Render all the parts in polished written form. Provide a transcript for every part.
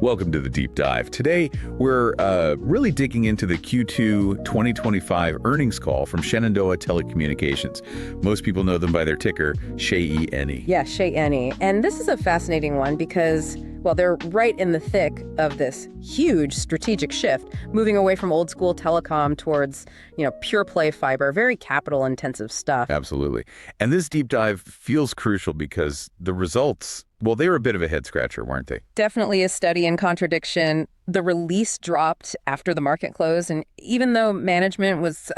Welcome to the Deep Dive. Today, we're really digging into the Q2 2025 earnings call from Shenandoah Telecommunications. Most people know them by their ticker, SHE. Yeah, SHE. And this is a fascinating one because, well, they're right in the thick of this huge strategic shift, moving away from old school telecom towards, pure play fiber, very capital intensive stuff. Absolutely. And this deep dive feels crucial because the results, well, they were a bit of a head scratcher, weren't they? Definitely a study in contradiction. The release dropped after the market closed. And even though management was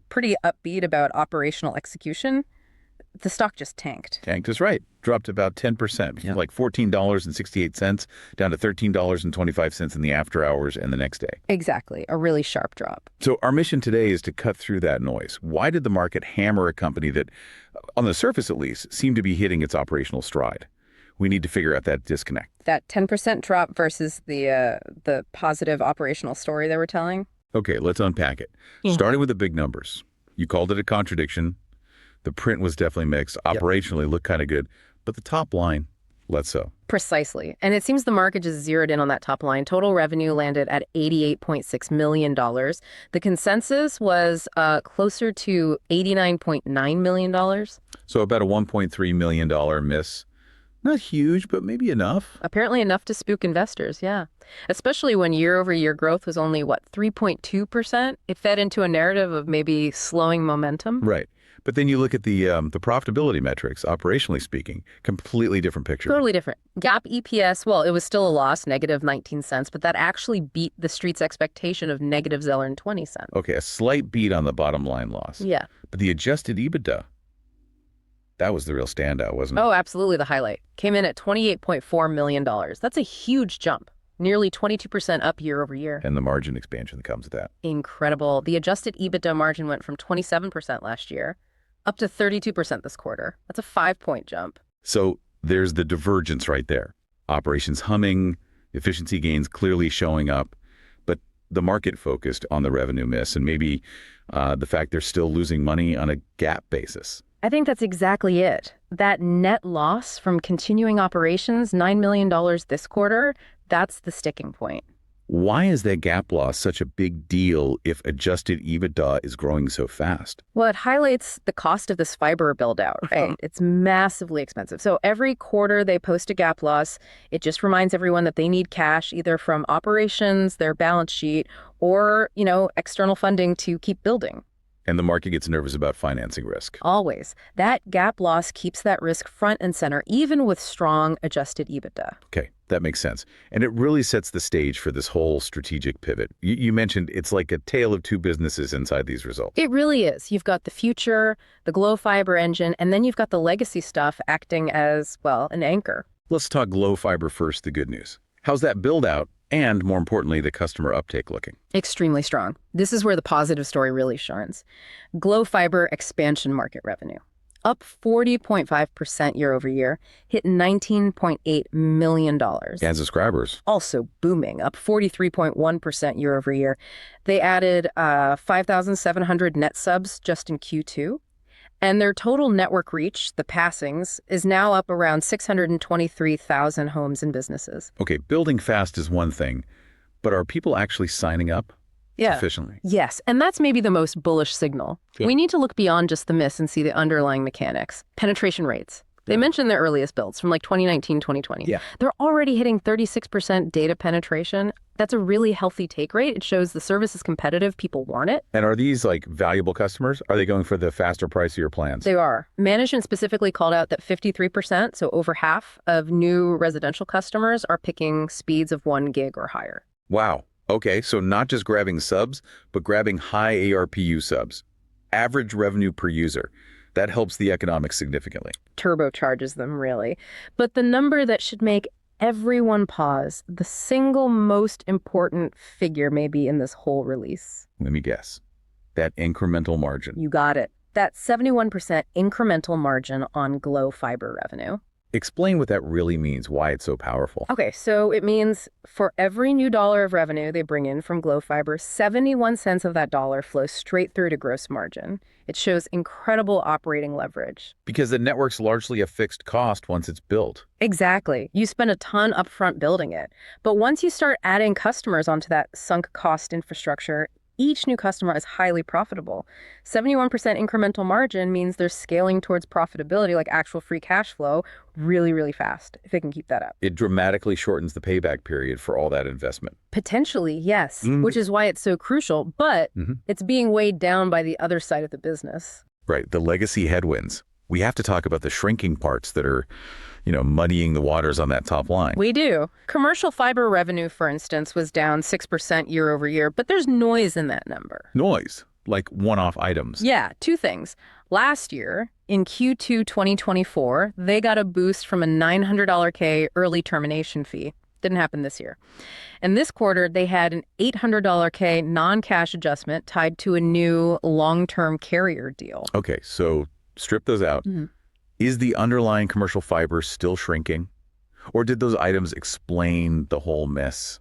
pretty upbeat about operational execution, the stock just tanked. Tanked is right. Dropped about 10%, from like $14.68 down to $13.25 in the after hours and the next day. Exactly. A really sharp drop. So our mission today is to cut through that noise. Why did the market hammer a company that, on the surface at least, seemed to be hitting its operational stride? We need to figure out that disconnect. That 10% drop versus the positive operational story they were telling? Okay, let's unpack it. Starting with the big numbers. You called it a contradiction. The print was definitely mixed. Operationally looked kind of good. But the top line, less so. Precisely. And it seems the market just zeroed in on that top line. Total revenue landed at $88.6 million. The consensus was closer to $89.9 million. So about a $1.3 million miss. Not huge, but maybe enough. Apparently enough to spook investors, yeah. Especially when year-over-year growth was only, 3.2%? It fed into a narrative of maybe slowing momentum. Right. But then you look at the profitability metrics, operationally speaking, completely different picture. Totally different. GAAP EPS, well, it was still a loss, negative 19 cents, but that actually beat the street's expectation of negative 20 cents. Okay, a slight beat on the bottom line loss. Yeah. But the adjusted EBITDA, that was the real standout, wasn't it? Oh, absolutely the highlight. Came in at $28.4 million. That's a huge jump. Nearly 22% up year over year. And the margin expansion that comes with that. Incredible. The adjusted EBITDA margin went from 27% last year up to 32% this quarter. That's a 5-point jump. So there's the divergence right there. Operations humming, efficiency gains clearly showing up, but the market focused on the revenue miss and maybe the fact they're still losing money on a GAAP basis. I think that's exactly it. That net loss from continuing operations, $9 million this quarter, that's the sticking point. Why is that GAAP loss such a big deal if adjusted EBITDA is growing so fast? Well, it highlights the cost of this fiber buildout, right? It's massively expensive. So every quarter they post a GAAP loss. It just reminds everyone that they need cash either from operations, their balance sheet, or, external funding to keep building. And the market gets nervous about financing risk. Always. That GAAP loss keeps that risk front and center, even with strong adjusted EBITDA. Okay, that makes sense. And it really sets the stage for this whole strategic pivot. You mentioned it's like a tale of two businesses inside these results. It really is. You've got the future, the Glo Fiber engine, and then you've got the legacy stuff acting as, an anchor. Let's talk Glo Fiber first, the good news. How's that build out? And more importantly, the customer uptake looking? Extremely strong. This is where the positive story really shines. Glo Fiber expansion market revenue, up 40.5% year over year, hit $19.8 million. And subscribers? Also booming, up 43.1% year over year. They added 5,700 net subs just in Q2. And their total network reach, the passings, is now up around 623,000 homes and businesses. Okay, building fast is one thing, but are people actually signing up sufficiently? Yes, and that's maybe the most bullish signal. We need to look beyond just the miss and see the underlying mechanics. Penetration rates. They mentioned their earliest builds from 2019, 2020. Yeah. They're already hitting 36% data penetration. That's a really healthy take rate. It shows the service is competitive. People want it. And are these valuable customers? Are they going for the faster price of your plans? They are. Management specifically called out that 53%, so over half of new residential customers are picking speeds of 1 gig or higher. Wow. Okay, so not just grabbing subs, but grabbing high ARPU subs. Average revenue per user. That helps the economics significantly. Turbocharges them, really. But the number that should make everyone pause, the single most important figure maybe in this whole release. Let me guess. That incremental margin. You got it. That 71% incremental margin on Glo Fiber revenue. Explain what that really means, why it's so powerful. Okay, so it means for every new dollar of revenue they bring in from Glow Fiber, 71 cents of that dollar flows straight through to gross margin. It shows incredible operating leverage. Because the network's largely a fixed cost once it's built. Exactly. You spend a ton upfront building it. But once you start adding customers onto that sunk cost infrastructure, each new customer is highly profitable. 71% incremental margin means they're scaling towards profitability, like actual free cash flow, really, really fast, if they can keep that up. It dramatically shortens the payback period for all that investment. Potentially, yes, which is why it's so crucial, but it's being weighed down by the other side of the business. Right, the legacy headwinds. We have to talk about the shrinking parts that are, muddying the waters on that top line. We do. Commercial fiber revenue, for instance, was down 6% year over year, but there's noise in that number. Noise, like one-off items. Yeah, two things. Last year, in Q2 2024, they got a boost from a $900K early termination fee. Didn't happen this year. And this quarter, they had an $800K non-cash adjustment tied to a new long-term carrier deal. Okay, so strip those out. Is the underlying commercial fiber still shrinking? Or did those items explain the whole mess?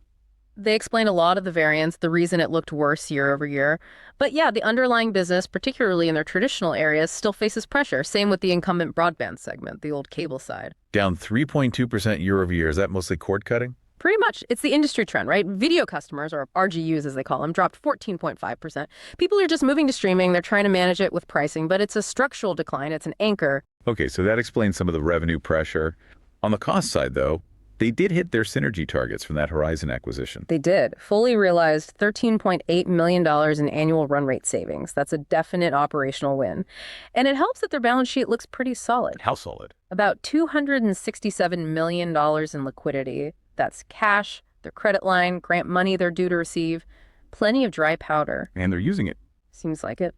They explain a lot of the variance, the reason it looked worse year over year. But yeah, the underlying business, particularly in their traditional areas, still faces pressure. Same with the incumbent broadband segment, the old cable side. Down 3.2% year over year. Is that mostly cord cutting? Pretty much. It's the industry trend, right? Video customers, or RGUs as they call them, dropped 14.5%. People are just moving to streaming. They're trying to manage it with pricing, but it's a structural decline. It's an anchor. Okay, so that explains some of the revenue pressure. On the cost side, though, they did hit their synergy targets from that Horizon acquisition. They did. Fully realized $13.8 million in annual run rate savings. That's a definite operational win. And it helps that their balance sheet looks pretty solid. How solid? About $267 million in liquidity. That's cash, their credit line, grant money they're due to receive. Plenty of dry powder. And they're using it. Seems like it.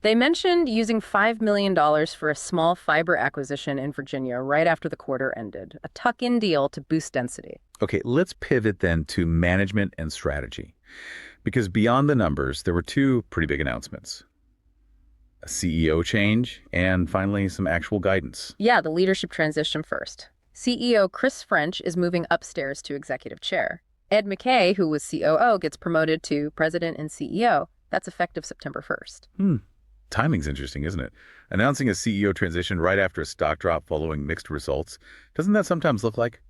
They mentioned using $5 million for a small fiber acquisition in Virginia right after the quarter ended, a tuck-in deal to boost density. Okay, let's pivot then to management and strategy. Because beyond the numbers, there were two pretty big announcements. A CEO change and finally some actual guidance. Yeah, the leadership transition first. CEO Chris French is moving upstairs to executive chair. Ed McKay, who was COO, gets promoted to president and CEO. That's effective September 1st. Timing's interesting, isn't it? Announcing a CEO transition right after a stock drop following mixed results. Doesn't that sometimes look like,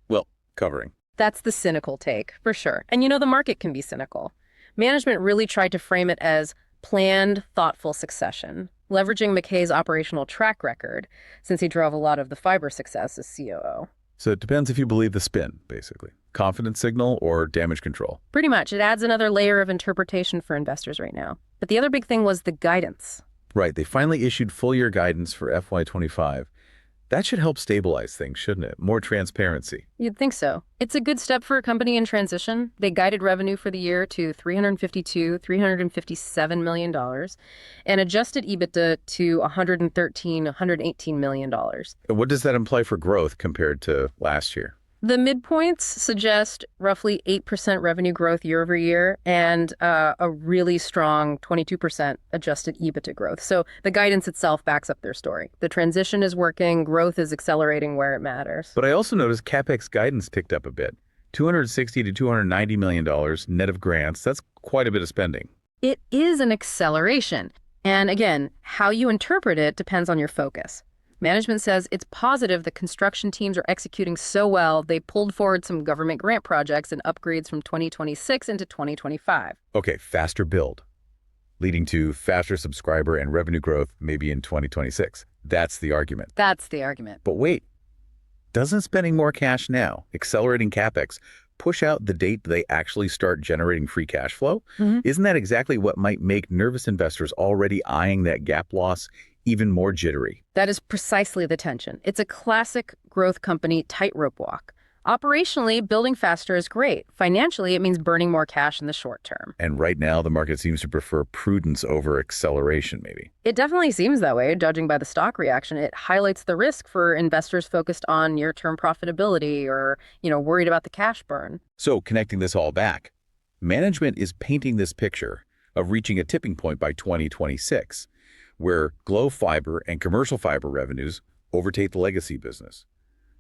well, covering? That's the cynical take, for sure. And the market can be cynical. Management really tried to frame it as planned, thoughtful succession, leveraging McKay's operational track record, since he drove a lot of the fiber success as COO. So it depends if you believe the spin, basically. Confidence signal or damage control. Pretty much. It adds another layer of interpretation for investors right now. But the other big thing was the guidance. Right. They finally issued full-year guidance for FY25. That should help stabilize things, shouldn't it? More transparency. You'd think so. It's a good step for a company in transition. They guided revenue for the year to $357 million and adjusted EBITDA to $118 million. What does that imply for growth compared to last year? The midpoints suggest roughly 8% revenue growth year over year and a really strong 22% adjusted EBITDA growth. So the guidance itself backs up their story. The transition is working, growth is accelerating where it matters. But I also noticed CapEx guidance ticked up a bit. $260 to $290 million net of grants. That's quite a bit of spending. It is an acceleration. And again, how you interpret it depends on your focus. Management says it's positive that construction teams are executing so well, they pulled forward some government grant projects and upgrades from 2026 into 2025. Okay, faster build, leading to faster subscriber and revenue growth maybe in 2026. That's the argument. That's the argument. But wait, doesn't spending more cash now, accelerating CapEx, push out the date they actually start generating free cash flow? Isn't that exactly what might make nervous investors already eyeing that GAAP loss even more jittery? That is precisely the tension. It's a classic growth company tightrope walk. Operationally, building faster is great. Financially, it means burning more cash in the short term. And right now, the market seems to prefer prudence over acceleration, maybe. It definitely seems that way, judging by the stock reaction. It highlights the risk for investors focused on near-term profitability or, worried about the cash burn. So connecting this all back, management is painting this picture of reaching a tipping point by 2026. Where Glow Fiber and commercial fiber revenues overtake the legacy business.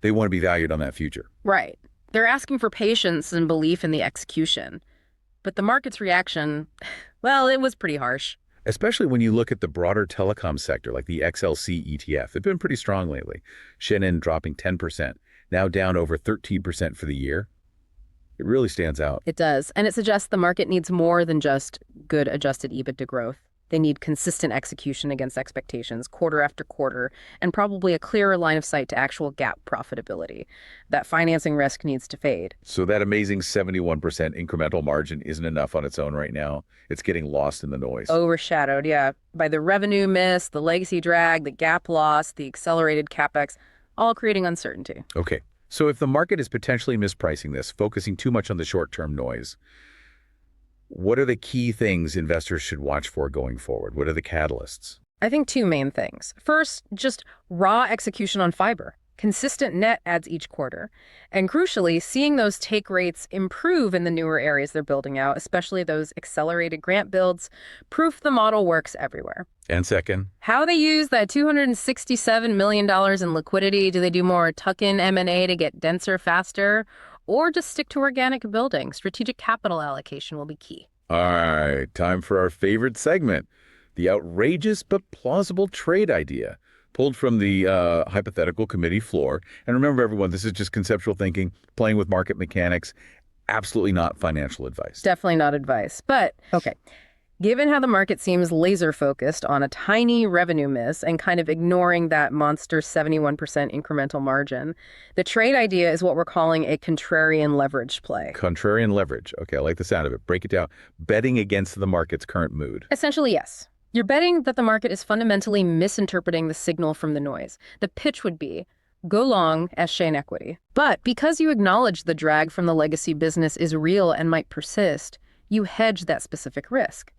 They want to be valued on that future. Right. They're asking for patience and belief in the execution. But the market's reaction, well, it was pretty harsh. Especially when you look at the broader telecom sector, like the XLC ETF. They've been pretty strong lately. Shenandoah dropping 10%, now down over 13% for the year. It really stands out. It does. And it suggests the market needs more than just good adjusted EBITDA growth. They need consistent execution against expectations quarter after quarter, and probably a clearer line of sight to actual GAAP profitability. That financing risk needs to fade. So that amazing 71% incremental margin isn't enough on its own right now. It's getting lost in the noise. Overshadowed, yeah, by the revenue miss, the legacy drag, the GAAP loss, the accelerated CapEx, all creating uncertainty. Okay, so if the market is potentially mispricing this, focusing too much on the short-term noise, what are the key things investors should watch for going forward? What are the catalysts? I think two main things. First, just raw execution on fiber. Consistent net adds each quarter. And crucially, seeing those take rates improve in the newer areas they're building out, especially those accelerated grant builds, proof the model works everywhere. And second? How they use that $267 million in liquidity. Do they do more tuck-in M&A to get denser faster? Or just stick to organic building? Strategic capital allocation will be key. All right, time for our favorite segment, the outrageous but plausible trade idea, pulled from the hypothetical committee floor. And remember, everyone, this is just conceptual thinking, playing with market mechanics, absolutely not financial advice. Definitely not advice. But, okay, given how the market seems laser-focused on a tiny revenue miss and kind of ignoring that monster 71% incremental margin, the trade idea is what we're calling a contrarian leverage play. Contrarian leverage. Okay, I like the sound of it. Break it down. Betting against the market's current mood. Essentially, yes. You're betting that the market is fundamentally misinterpreting the signal from the noise. The pitch would be, go long as Shane equity. But because you acknowledge the drag from the legacy business is real and might persist, you hedge that specific risk.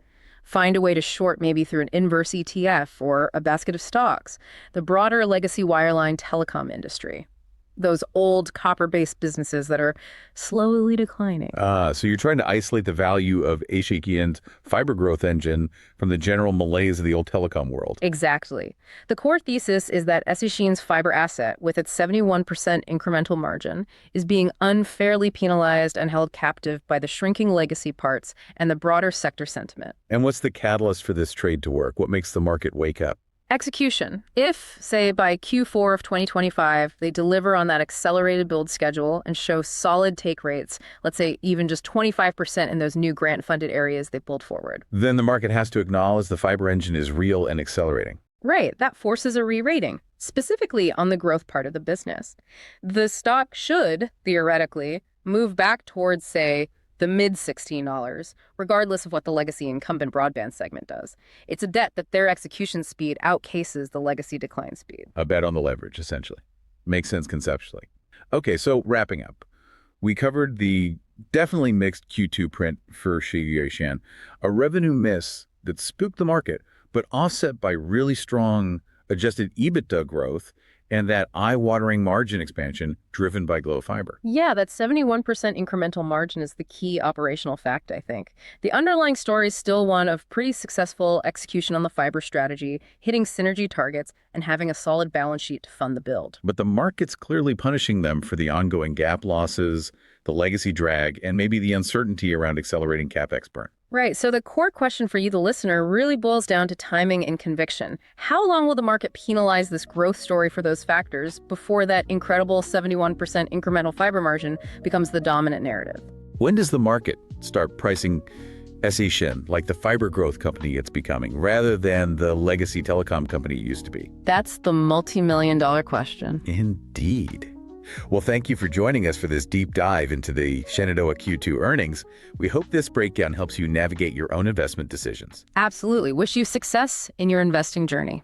Find a way to short maybe through an inverse ETF or a basket of stocks, the broader legacy wireline telecom industry. Those old copper-based businesses that are slowly declining. So you're trying to isolate the value of Ashikian's fiber growth engine from the general malaise of the old telecom world. Exactly. The core thesis is that Ashikian's fiber asset, with its 71% incremental margin, is being unfairly penalized and held captive by the shrinking legacy parts and the broader sector sentiment. And what's the catalyst for this trade to work? What makes the market wake up? Execution. If, say, by Q4 of 2025, they deliver on that accelerated build schedule and show solid take rates, let's say even just 25% in those new grant-funded areas they pulled forward. Then the market has to acknowledge the fiber engine is real and accelerating. Right. That forces a re-rating, specifically on the growth part of the business. The stock should, theoretically, move back towards, say, the mid-$16, regardless of what the legacy incumbent broadband segment does. It's a debt that their execution speed outpaces the legacy decline speed. A bet on the leverage, essentially. Makes sense conceptually. Okay, so wrapping up. We covered the definitely mixed Q2 print for Shenandoah, a revenue miss that spooked the market, but offset by really strong adjusted EBITDA growth and that eye-watering margin expansion driven by Glo Fiber. Yeah, that 71% incremental margin is the key operational fact, I think. The underlying story is still one of pretty successful execution on the fiber strategy, hitting synergy targets, and having a solid balance sheet to fund the build. But the market's clearly punishing them for the ongoing GAAP losses, the legacy drag, and maybe the uncertainty around accelerating CapEx burn. Right. So the core question for you, the listener, really boils down to timing and conviction. How long will the market penalize this growth story for those factors before that incredible 71% incremental fiber margin becomes the dominant narrative? When does the market start pricing Shen like the fiber growth company it's becoming, rather than the legacy telecom company it used to be? That's the multi-million-dollar question. Indeed. Well, thank you for joining us for this deep dive into the Shenandoah Q2 earnings. We hope this breakdown helps you navigate your own investment decisions. Absolutely. Wish you success in your investing journey.